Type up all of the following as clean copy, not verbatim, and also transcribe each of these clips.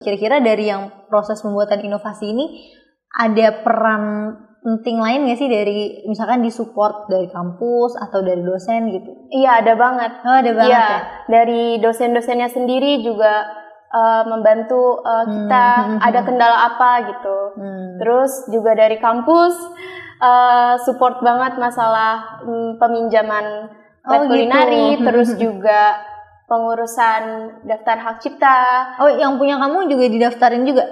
Kira-kira dari yang proses pembuatan inovasi ini ada peran penting lain nggak sih dari misalkan disupport dari kampus atau dari dosen gitu? Iya, ada banget. Oh, ada banget ya. Dari dosen-dosennya sendiri juga membantu kita ada kendala apa gitu. Terus juga dari kampus support banget masalah peminjaman lab kulinari, terus juga pengurusan daftar hak cipta. Oh, yang punya kamu juga didaftarin juga?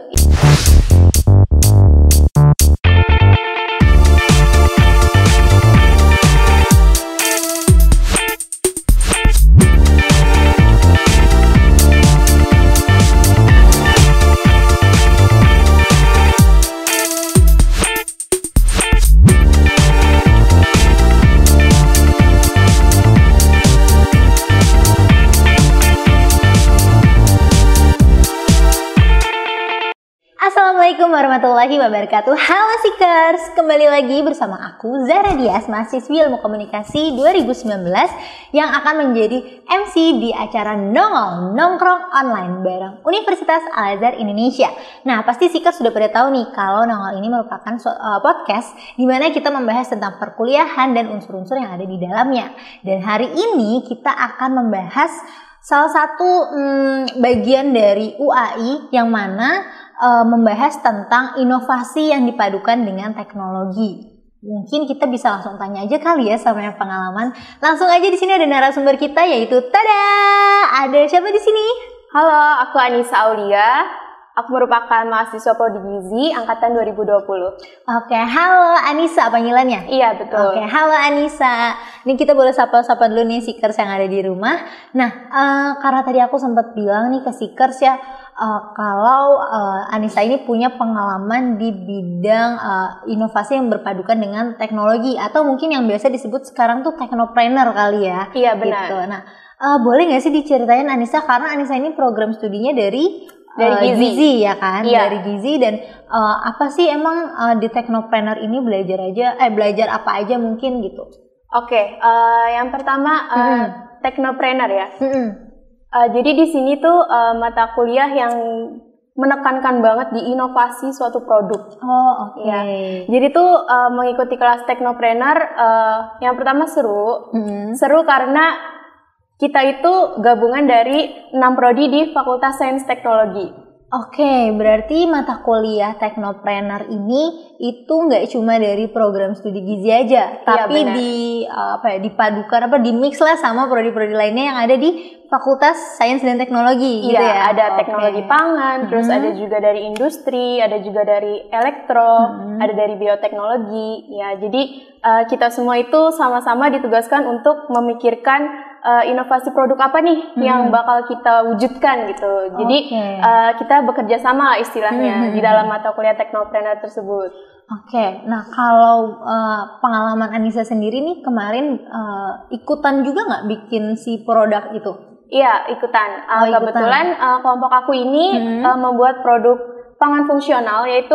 Assalamualaikum warahmatullahi wabarakatuh. Halo Seekers, kembali lagi bersama aku Zara Dias, mahasiswi Ilmu Komunikasi 2019 yang akan menjadi MC di acara Nongol Nongkrong Online bareng Universitas Al-Azhar Indonesia. Nah, pasti Seekers sudah pada tahu nih kalau Nongol ini merupakan podcast di mana kita membahas tentang perkuliahan dan unsur-unsur yang ada di dalamnya. Dan hari ini kita akan membahas salah satu bagian dari UAI yang mana membahas tentang inovasi yang dipadukan dengan teknologi. Mungkin kita bisa langsung tanya aja kali ya sama yang pengalaman. Langsung aja di sini ada narasumber kita yaitu tada! Ada siapa di sini? Halo, aku Anissa Aulia. Aku merupakan mahasiswa Prodi Gizi angkatan 2020. Oke, halo Anissa panggilannya? Iya, betul. Oke, halo Anissa. Ini kita boleh sapa-sapa dulu nih Seekers yang ada di rumah. Nah, karena tadi aku sempat bilang nih ke Seekers ya, kalau Anissa ini punya pengalaman di bidang inovasi yang berpadukan dengan teknologi atau mungkin yang biasa disebut sekarang tuh technopreneur kali ya. Iya, benar. Gitu. Nah, boleh nggak sih diceritain Anissa, karena Anissa ini program studinya dari Gizi ya kan? Iya. Dari Gizi, dan apa sih emang di technopreneur ini belajar apa aja mungkin gitu? Oke, yang pertama technopreneur ya. Jadi di sini tuh mata kuliah yang menekankan banget di inovasi suatu produk. Oh, oke. Ya. Jadi tuh mengikuti kelas technopreneur yang pertama seru karena kita itu gabungan dari 6 prodi di Fakultas Sains Teknologi. Oke, berarti mata kuliah teknopreneur ini itu nggak cuma dari program studi gizi aja, tapi dipadukan dimix lah sama prodi-prodi lainnya yang ada di Fakultas Sains dan Teknologi gitu ya. Ada teknologi pangan, terus ada juga dari industri, ada juga dari elektro, ada dari bioteknologi. Ya, jadi kita semua itu sama-sama ditugaskan untuk memikirkan inovasi produk apa nih yang bakal kita wujudkan gitu. Jadi kita bekerja sama istilahnya di dalam mata kuliah teknopreneur tersebut. Oke, nah kalau pengalaman Anissa sendiri nih kemarin ikutan juga nggak bikin si produk itu? Iya, ikutan. Kebetulan kelompok aku ini membuat produk pangan fungsional yaitu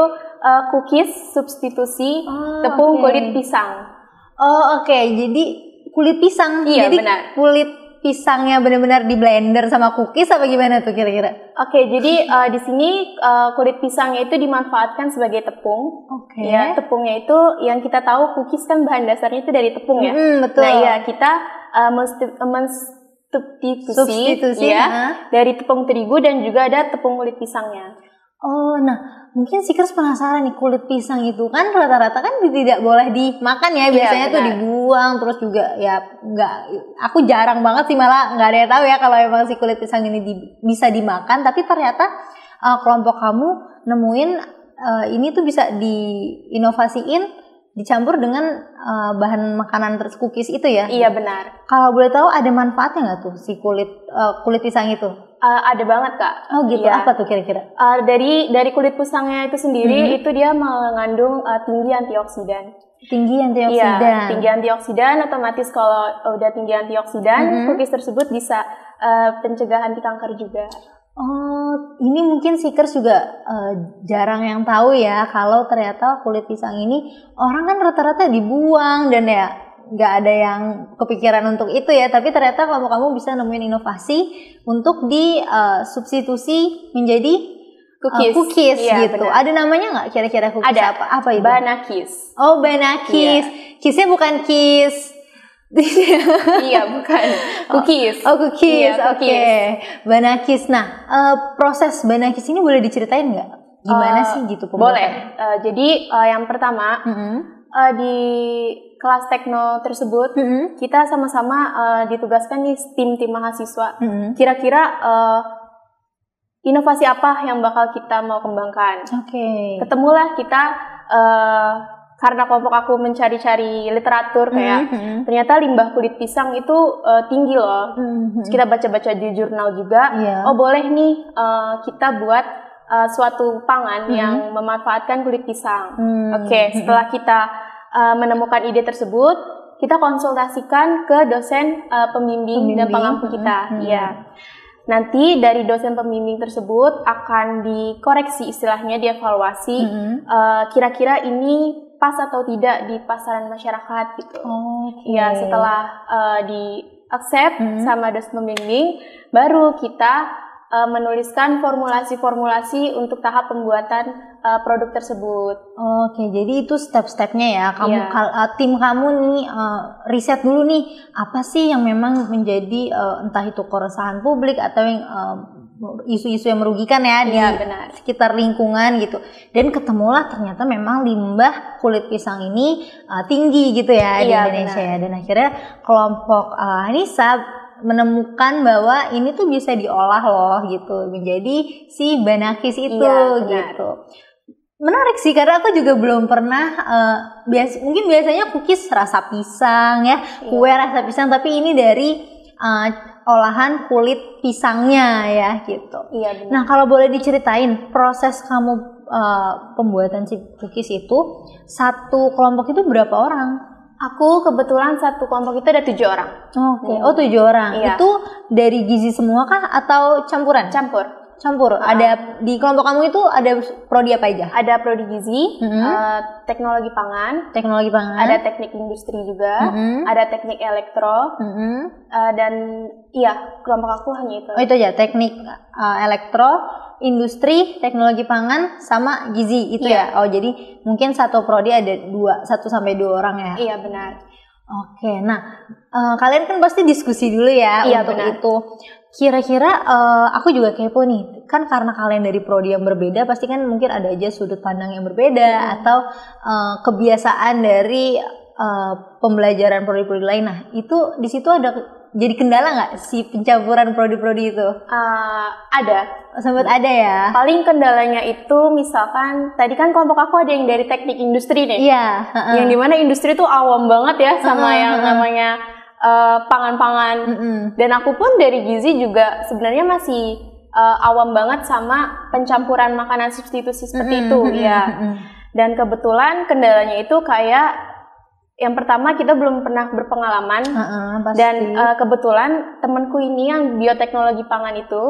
cookies substitusi tepung kulit pisang. Oh, oke. Jadi kulit pisang. Iya, jadi benar. Kulit pisangnya benar-benar di blender sama cookies apa gimana tuh kira-kira? Oke, jadi di sini kulit pisangnya itu dimanfaatkan sebagai tepung. Oke. Ya, tepungnya itu yang kita tahu cookies kan bahan dasarnya itu dari tepung ya. Betul. Nah, iya, kita substitusi ya, dari tepung terigu dan juga ada tepung kulit pisangnya. Oh, nah mungkin Seekers penasaran nih, kulit pisang itu kan rata-rata kan tidak boleh dimakan ya, biasanya tuh dibuang, terus juga ya aku jarang banget sih, malah nggak ada yang tahu ya kalau emang si kulit pisang ini bisa dimakan, tapi ternyata kelompok kamu nemuin ini tuh bisa diinovasiin, dicampur dengan bahan makanan cookies itu ya? Iya, benar. Kalau boleh tahu ada manfaatnya nggak tuh si kulit pisang itu? Ada banget, Kak. Oh gitu, apa tuh kira-kira? Dari kulit pisangnya itu sendiri, itu dia mengandung tinggi antioksidan. Tinggi antioksidan? Iya, tinggi antioksidan, otomatis kalau udah tinggi antioksidan, cookies tersebut bisa pencegah anti kanker juga. Oh, ini mungkin Seekers juga jarang yang tahu ya, kalau ternyata kulit pisang ini orang kan rata-rata dibuang dan ya nggak ada yang kepikiran untuk itu ya, tapi ternyata kamu bisa nemuin inovasi untuk disubstitusi menjadi cookies Iya, gitu. benar. Ada namanya nggak kira-kira cookies Ada. apa? Apa itu? Banakis. Oh, Banakis. Kissnya bukan kiss. Iya, bukan. Cookies. Oh, cookies. Iya, Oke. Banakis. Nah, proses Banakis ini boleh diceritain nggak? Gimana sih gitu Boleh. Jadi yang pertama di kelas tekno tersebut kita sama-sama ditugaskan di tim mahasiswa. Kira-kira inovasi apa yang bakal kita mau kembangkan? Oke. Ketemulah kita karena kelompok aku mencari-cari literatur kayak ternyata limbah kulit pisang itu tinggi loh. Terus kita baca-baca di jurnal juga. Oh boleh nih kita buat suatu pangan yang memanfaatkan kulit pisang. Oke, setelah kita menemukan ide tersebut, kita konsultasikan ke dosen pembimbing dan pengampu kita. Iya. Nanti dari dosen pembimbing tersebut akan dikoreksi istilahnya, dievaluasi kira-kira ini pas atau tidak di pasaran masyarakat gitu. Ya setelah di accept sama dosen pembimbing, baru kita menuliskan formulasi-formulasi untuk tahap pembuatan produk tersebut. Oke, jadi itu step-stepnya ya. Kamu tim kamu nih riset dulu nih apa sih yang memang menjadi entah itu keresahan publik atau yang isu-isu yang merugikan ya di sekitar lingkungan gitu. Dan ketemulah ternyata memang limbah kulit pisang ini tinggi gitu ya di Indonesia ya. Dan akhirnya kelompok Anissa menemukan bahwa ini tuh bisa diolah loh gitu menjadi si Banakis itu gitu. Menarik sih karena aku juga belum pernah mungkin biasanya cookies rasa pisang ya, kue rasa pisang, tapi ini dari olahan kulit pisangnya ya gitu. Benar. Nah, kalau boleh diceritain proses kamu pembuatan si cookies itu, satu kelompok itu berapa orang? Aku kebetulan satu kelompok itu ada 7 orang. Oke. Oh, 7 orang. Itu dari gizi semua kah atau campuran? Campur. Ada di kelompok kamu itu ada prodi apa aja? Ada prodi gizi, teknologi pangan, ada teknik industri juga, ada teknik elektro, dan kelompok aku hanya itu. Oh, itu aja, teknik elektro, industri, teknologi pangan, sama gizi itu ya. Oh, jadi mungkin satu prodi ada 1 sampai 2 orang ya? Iya, benar. Oke, nah kalian kan pasti diskusi dulu ya untuk benar. itu. Kira-kira aku juga kepo nih, kan karena kalian dari prodi yang berbeda, pasti kan mungkin ada aja sudut pandang yang berbeda atau kebiasaan dari pembelajaran prodi-prodi lain. Nah, itu di situ ada jadi kendala nggak si pencampuran prodi-prodi itu? Ada. Sempat ada ya? Paling kendalanya itu misalkan, tadi kan kelompok aku ada yang dari teknik industri nih. Iya. Yang dimana industri tuh awam banget ya sama yang namanya pangan-pangan. Dan aku pun dari gizi juga sebenarnya masih awam banget sama pencampuran makanan substitusi seperti itu. Dan kebetulan kendalanya itu kayak yang pertama kita belum pernah berpengalaman, dan kebetulan temanku ini yang bioteknologi pangan itu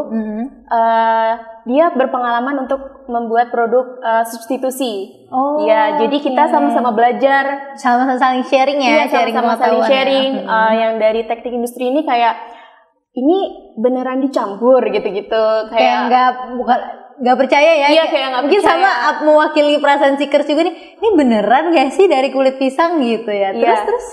dia berpengalaman untuk membuat produk substitusi. Jadi kita sama-sama belajar, sama-sama saling sharing ya, sama-sama saling sharing. Yang dari teknik industri ini kayak ini beneran dicampur gitu-gitu, kayak nggak percaya ya? Iya, kayak nggak mungkin percaya. Sama mewakili perasaan Seekers juga nih, ini beneran gak sih dari kulit pisang gitu ya?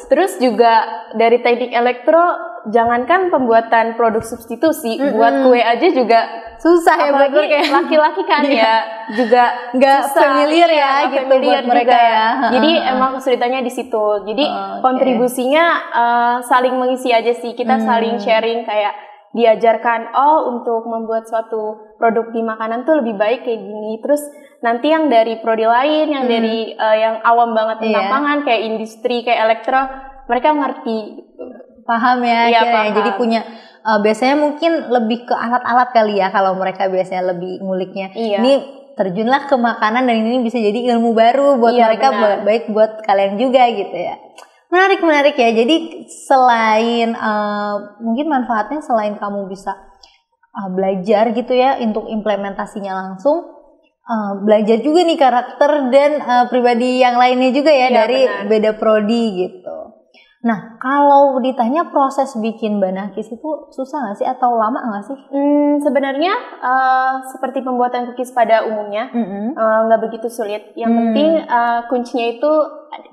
Terus juga dari teknik elektro, jangankan pembuatan produk substitusi, buat kue aja juga susah ya, apalagi laki-laki kan juga nggak familiar ya gitu buat mereka ya. Jadi emang kesulitannya di situ. Jadi kontribusinya saling mengisi aja sih, kita saling sharing kayak diajarkan untuk membuat suatu produk di makanan tuh lebih baik kayak gini. Terus nanti yang dari prodi lain, yang dari yang awam banget tentang pangan kayak industri, kayak elektro, mereka ngerti gitu. Paham ya, paham. Jadi punya biasanya mungkin lebih ke alat-alat kali ya kalau mereka biasanya lebih nguliknya. Ini terjunlah ke makanan dan ini bisa jadi ilmu baru buat mereka, baik buat kalian juga gitu ya. Menarik ya. Jadi selain mungkin manfaatnya selain kamu bisa belajar gitu ya untuk implementasinya langsung, belajar juga nih karakter dan pribadi yang lainnya juga ya dari beda prodi gitu. Nah, kalau ditanya proses bikin Banakis itu susah nggak sih atau lama nggak sih? Sebenarnya seperti pembuatan cookies pada umumnya, nggak begitu sulit. Yang penting kuncinya itu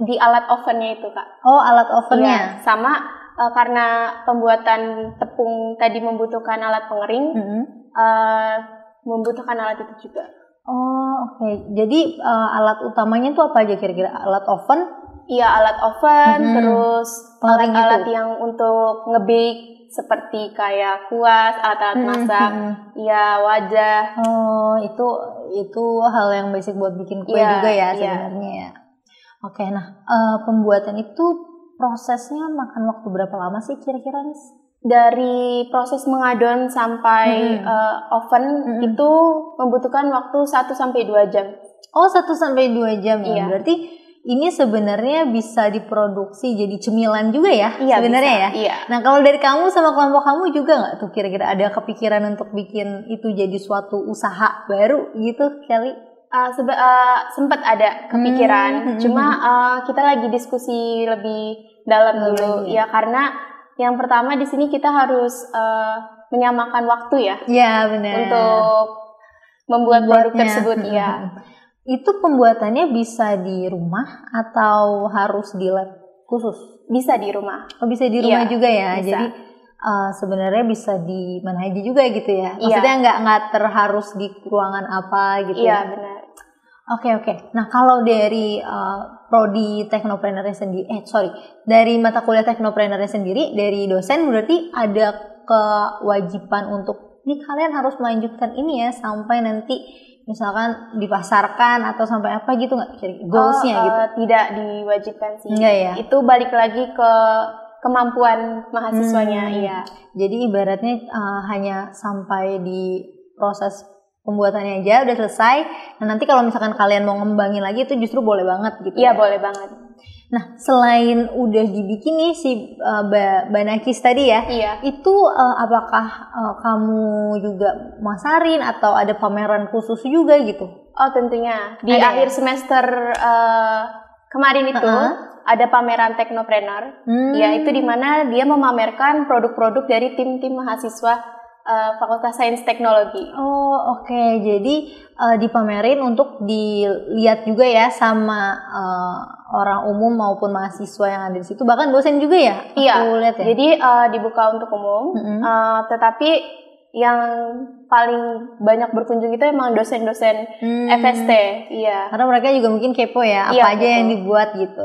di alat ovennya itu, Kak. Oh, alat ovennya. Iya, sama karena pembuatan tepung tadi membutuhkan alat pengering, membutuhkan alat itu juga. Oh, oke. Jadi alat utamanya itu apa aja kira-kira? Alat oven? Iya, alat oven, terus alat-alat gitu. yang untuk nge-bake seperti kayak kuas, alat-alat masak, ya wadah. Oh, itu hal yang basic buat bikin kue juga ya sebenarnya ya. Oke, nah pembuatan itu prosesnya makan waktu berapa lama sih kira-kira, Nis? Dari proses mengadon sampai oven itu membutuhkan waktu 1 sampai 2 jam. Oh, 1 sampai 2 jam ya. Iya. Berarti ini sebenarnya bisa diproduksi jadi cemilan juga ya, sebenarnya bisa, ya. Iya. Nah, kalau dari kamu sama kelompok kamu juga nggak tuh kira-kira ada kepikiran untuk bikin itu jadi suatu usaha baru gitu, Kelly? Sempat ada kepikiran, cuma kita lagi diskusi lebih dalam dulu, ya karena yang pertama di sini kita harus menyamakan waktu ya. Iya, benar. Untuk membuat produk tersebut, ya. Itu pembuatannya bisa di rumah atau harus di lab khusus? Bisa di rumah. Oh, bisa di rumah juga ya. Bisa. Jadi sebenarnya bisa di mana aja juga gitu ya. Maksudnya nggak terharus di ruangan apa gitu. Iya, ya. benar. Oke. Nah, kalau dari prodi teknopreneurnya sendiri, dari mata kuliah teknopreneurnya sendiri, dari dosen berarti ada kewajiban untuk ini kalian harus melanjutkan ini ya sampai nanti misalkan dipasarkan atau sampai apa gitu nggak? Goalsnya gitu? Tidak diwajibkan sih. Enggak ya? Itu balik lagi ke kemampuan mahasiswanya, iya. Jadi ibaratnya hanya sampai di proses pembuatannya aja udah selesai. Nah, nanti kalau misalkan kalian mau ngembangin lagi itu justru boleh banget gitu. Iya, boleh banget. Nah, selain udah dibikin nih si Banakis tadi ya, itu apakah kamu juga masarin atau ada pameran khusus juga gitu? Oh, tentunya. Di akhir semester kemarin itu ada pameran Teknopreneur. Ya, itu di mana dia memamerkan produk-produk dari tim-tim mahasiswa Fakultas Sains Teknologi. Oh, oke. Jadi dipamerin untuk dilihat juga ya sama orang umum maupun mahasiswa yang ada di situ, bahkan dosen juga ya? Iya. Aku lihat ya. Jadi dibuka untuk umum, tetapi yang paling banyak berkunjung itu emang dosen-dosen FST. Iya. Karena mereka juga mungkin kepo ya, apa aja yang dibuat gitu.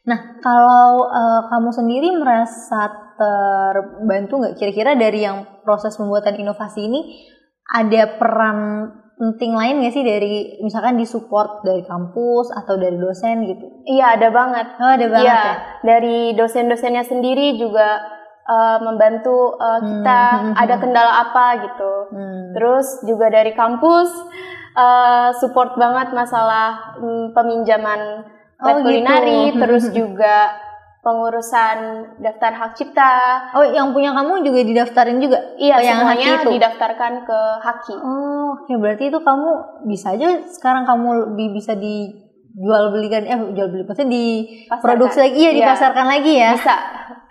Nah, kalau kamu sendiri merasa terbantu nggak kira-kira dari yang proses pembuatan inovasi ini, ada peran penting lain nggak sih dari misalkan disupport dari kampus atau dari dosen gitu? Iya, ada banget. Oh, ada banget ya? Dari dosen-dosennya sendiri juga membantu kita ada kendala apa gitu. Terus juga dari kampus support banget masalah peminjaman lab kulinari, terus juga pengurusan daftar hak cipta. Oh, yang punya kamu juga didaftarin juga? Iya, semuanya didaftarkan ke Haki. Oh, oke. Berarti itu kamu bisa aja sekarang kamu bisa dijual belikan, maksudnya diproduksi lagi, dipasarkan lagi ya? Bisa.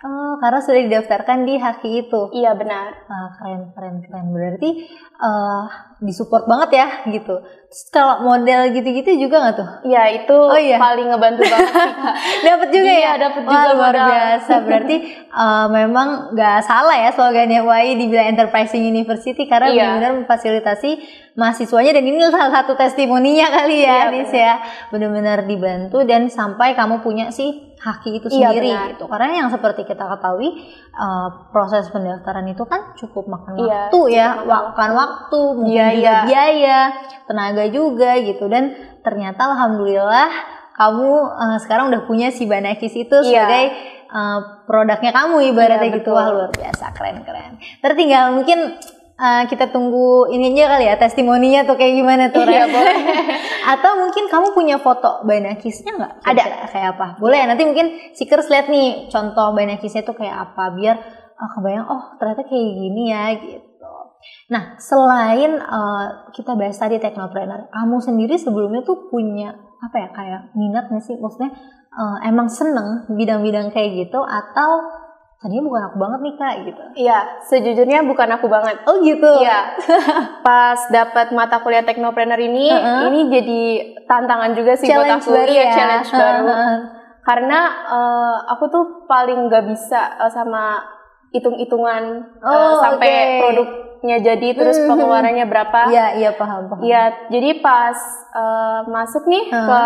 Oh, karena sudah didaftarkan di Haki itu? Iya, benar. Keren. Berarti disupport banget ya gitu. Terus kalau model gitu-gitu juga nggak tuh? Iya, itu paling ngebantu banget sih, Kak. Dapat juga ya? Dapat juga. Luar biasa. Berarti memang nggak salah ya slogannya UAI dibilang Enterprising University karena benar-benar memfasilitasi mahasiswanya, dan ini salah satu testimoninya kali ya, Nis ya. Benar-benar dibantu dan sampai kamu punya si Haki itu sendiri gitu. Karena yang seperti kita ketahui proses pendaftaran itu kan cukup makan waktu ya, makan waktu, mungkin juga biaya, tenaga juga gitu. Dan ternyata alhamdulillah kamu sekarang udah punya si Banakis itu sebagai produknya kamu ibaratnya gitu. Wah, luar biasa, keren. Tertinggal mungkin kita tunggu ini aja kali ya, testimoninya tuh kayak gimana tuh, boleh. Atau mungkin kamu punya foto Banakisnya nggak? Ada. Kayak apa? Boleh ya, nanti mungkin Seekers lihat nih contoh Banakisnya tuh kayak apa, biar kebayang, oh ternyata kayak gini ya gitu. Nah, selain kita bahas tadi Teknopreneur, kamu sendiri sebelumnya tuh punya apa ya, kayak minat nggak sih? Maksudnya emang seneng bidang-bidang kayak gitu atau tadinya bukan aku banget nih Kak gitu? Iya, sejujurnya bukan aku banget. Oh gitu? Iya. Pas dapat mata kuliah Teknopreneur ini jadi tantangan juga sih buat aku. Baru iya, ya? Challenge baru. Karena aku tuh paling nggak bisa sama hitung-hitungan sampai produknya jadi terus pengeluarannya berapa. Iya paham. Iya, jadi pas masuk nih ke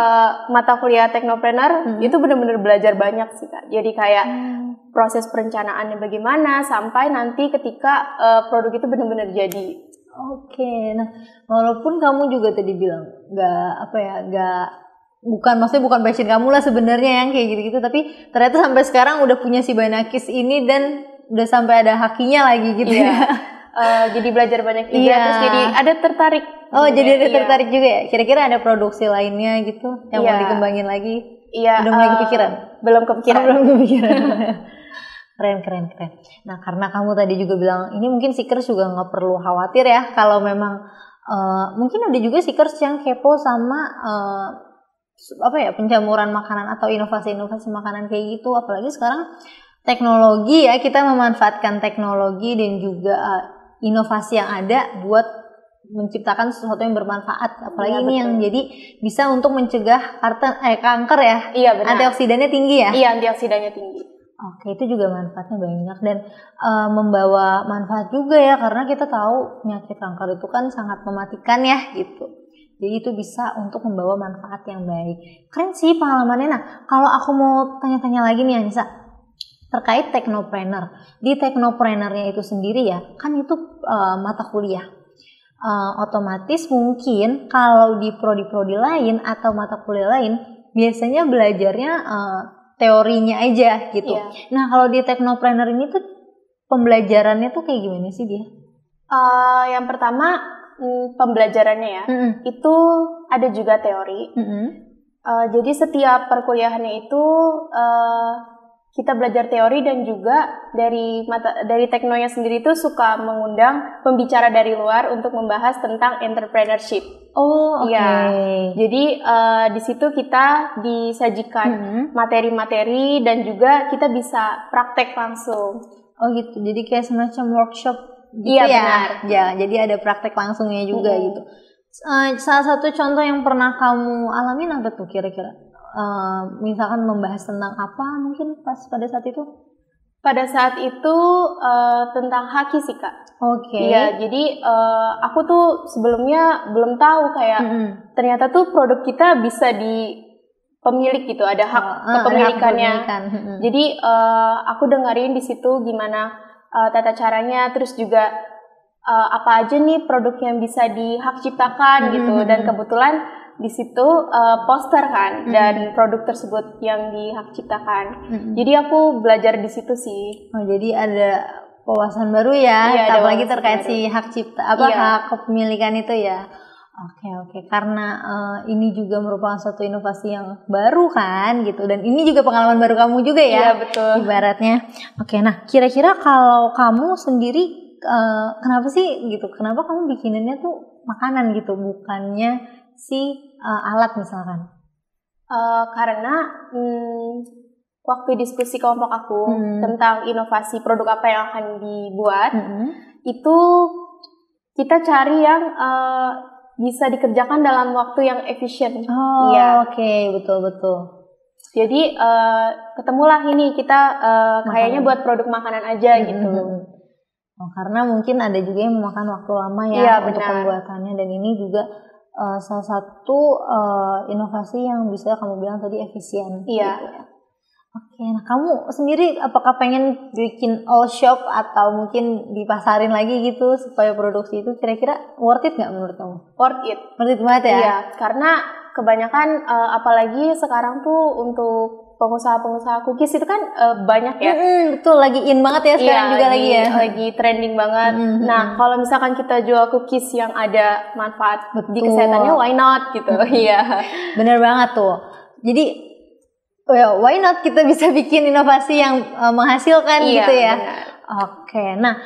mata kuliah Teknopreneur itu benar-benar belajar banyak sih Kak. Jadi kayak proses perencanaannya bagaimana sampai nanti ketika produk itu benar-benar jadi. Oke, nah walaupun kamu juga tadi bilang maksudnya bukan passion kamu lah sebenarnya yang kayak gitu-gitu, tapi ternyata sampai sekarang udah punya si Banakis ini dan udah sampai ada hakinya lagi gitu ya. Jadi belajar banyak juga, terus jadi ada tertarik. Oh, jadi ada tertarik juga ya? Kira-kira ada produksi lainnya gitu yang mau dikembangin lagi? Iya. Udah mulai kepikiran? Belum kepikiran. Belum kepikiran. Keren. Nah, karena kamu tadi juga bilang, ini mungkin seekers juga nggak perlu khawatir ya, kalau memang mungkin ada juga seekers yang kepo sama pencamuran makanan atau inovasi-inovasi makanan kayak gitu, apalagi sekarang teknologi ya, kita memanfaatkan teknologi dan juga inovasi yang ada buat menciptakan sesuatu yang bermanfaat, apalagi ini yang jadi bisa untuk mencegah kanker ya. Iya benar. Antioksidannya tinggi ya. Iya, antioksidannya tinggi. Oke, itu juga manfaatnya banyak dan membawa manfaat juga ya, karena kita tahu penyakit kanker itu kan sangat mematikan ya gitu. Jadi itu bisa untuk membawa manfaat yang baik. Keren sih pengalamannya. Nah, kalau aku mau tanya-tanya lagi nih Anissa, terkait Teknopreneur. Di Teknopreneurnya itu sendiri ya, kan itu mata kuliah. Otomatis mungkin kalau di prodi-prodi lain atau mata kuliah lain, biasanya belajarnya teorinya aja gitu. Iya. Nah, kalau di Teknopreneur ini tuh pembelajarannya tuh kayak gimana sih dia? Yang pertama pembelajarannya ya, itu ada juga teori. Jadi setiap perkuliahannya itu kita belajar teori dan juga dari Teknonya sendiri itu suka mengundang pembicara dari luar untuk membahas tentang entrepreneurship. Oh, oke. Iya. Jadi di situ kita disajikan materi-materi dan juga kita bisa praktek langsung. Oh gitu. Jadi kayak semacam workshop gitu iya, ya. Benar. Ya, jadi ada praktek langsungnya juga gitu. Salah satu contoh yang pernah kamu alamin apa tuh kira-kira? Misalkan membahas tentang apa mungkin pada saat itu? Pada saat itu tentang haki sih Kak. Oke. Iya, jadi aku tuh sebelumnya belum tahu kayak ternyata tuh produk kita bisa di pemilik gitu, ada hak kepemilikannya. Jadi aku dengerin di situ gimana tata caranya, terus juga apa aja nih produk yang bisa dihak ciptakan gitu, dan kebetulan di situ poster kan dan produk tersebut yang dihak ciptakan. Jadi aku belajar di situ sih. Oh, jadi ada wawasan baru ya, iya, apalagi terkait si hak cipta hak kepemilikan itu ya. Oke. Karena ini juga merupakan suatu inovasi yang baru kan gitu, dan ini juga pengalaman baru kamu juga ya. Iya, betul. Ibaratnya. Oke, nah kira-kira kalau kamu sendiri kenapa sih gitu? Kenapa kamu bikininnya tuh makanan gitu, bukannya si alat misalkan? Karena waktu diskusi kelompok aku tentang inovasi produk apa yang akan dibuat, itu kita cari yang bisa dikerjakan dalam waktu yang efisien. Oh, iya. Oke, betul. Jadi ketemulah ini kita kayaknya buat produk makanan aja gitu. Oh, karena mungkin ada juga yang memakan waktu lama ya, iya, untuk pembuatannya, dan ini juga salah satu inovasi yang bisa kamu bilang tadi efisien. Iya. Gitu ya. Oke, nah kamu sendiri apakah pengen bikin all shop atau mungkin dipasarin lagi gitu supaya produksi itu kira-kira worth it nggak menurut kamu? Worth it banget ya? Iya, karena kebanyakan apalagi sekarang tuh untuk pengusaha-pengusaha cookies itu kan banyak ya. Betul, lagi in banget ya sekarang juga lagi ya. Lagi trending banget. Nah, kalau misalkan kita jual cookies yang ada manfaat di kesehatannya, why not gitu? Iya. Bener banget tuh. Jadi why not kita bisa bikin inovasi yang menghasilkan gitu ya. Benar. Oke, nah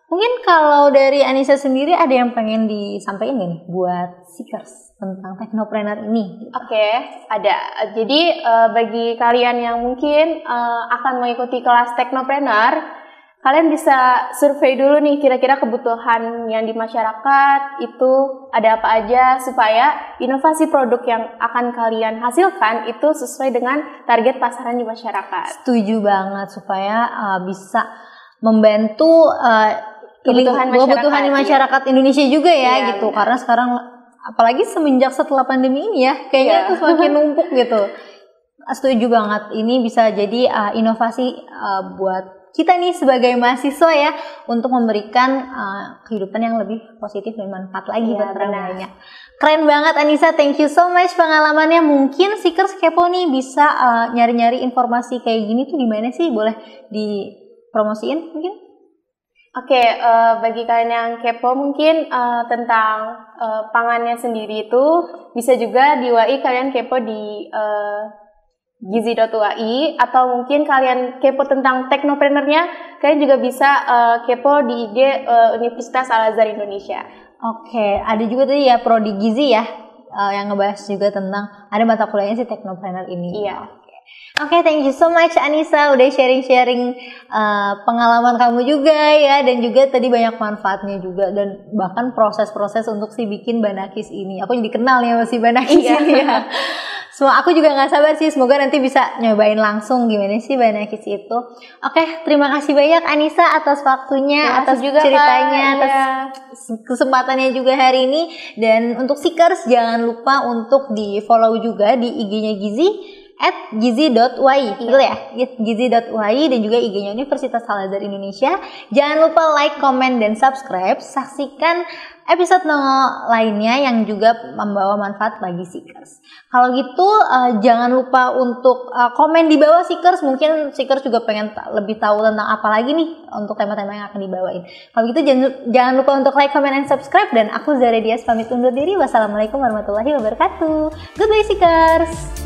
Mungkin kalau dari Anissa sendiri ada yang pengen disampaikan nih buat Seekers tentang Technopreneur ini? Oke, ada. Jadi bagi kalian yang mungkin akan mengikuti kelas Technopreneur, kalian bisa survei dulu nih kira-kira kebutuhan yang di masyarakat itu ada apa aja supaya inovasi produk yang akan kalian hasilkan itu sesuai dengan target pasaran di masyarakat. Setuju banget, supaya bisa membantu kebutuhan masyarakat Indonesia juga ya, gitu. Benar. Karena sekarang apalagi semenjak setelah pandemi ini ya, kayaknya itu semakin numpuk gitu. Setuju banget, ini bisa jadi inovasi buat kita nih sebagai mahasiswa ya, untuk memberikan kehidupan yang lebih positif dan manfaat lagi buat orang banyak. Keren banget Anissa, thank you so much pengalamannya. Mungkin Seekers kepo nih bisa nyari-nyari informasi kayak gini tuh di mana sih? Boleh dipromosiin mungkin? Oke, bagi kalian yang kepo mungkin tentang pangannya sendiri itu bisa juga di UI kalian kepo di gizi.ui, atau mungkin kalian kepo tentang teknopreneurnya, kalian juga bisa kepo di IG Universitas Al-Azhar Indonesia. Oke, ada juga tadi ya Prodi Gizi ya, yang ngebahas juga tentang ada mata kuliahnya si teknopreneur ini. Iya. Oke, thank you so much Anissa udah sharing-sharing pengalaman kamu juga ya, dan juga tadi banyak manfaatnya juga, dan bahkan proses-proses untuk si bikin Banakis ini. Aku jadi kenal nih sama si Banakis ini ya. Aku juga gak sabar sih, semoga nanti bisa nyobain langsung gimana sih Banakis itu. Oke, terima kasih banyak Anissa atas waktunya, atas juga ceritanya, atas kesempatannya juga hari ini. Dan untuk Seekers jangan lupa untuk di follow juga di IG-nya Gizi @gizi.ui, betul ya? Gizi.ui, dan juga IG-nya Universitas Al-Azhar Indonesia. Jangan lupa like, comment, dan subscribe. Saksikan episode lainnya yang juga membawa manfaat bagi Seekers. Kalau gitu jangan lupa untuk komen di bawah Seekers. Mungkin Seekers juga pengen lebih tahu tentang apa lagi nih untuk tema-tema yang akan dibawain. Kalau gitu jangan lupa untuk like, comment, dan subscribe. Dan aku Zara Dias pamit undur diri. Wassalamualaikum warahmatullahi wabarakatuh. Goodbye Seekers.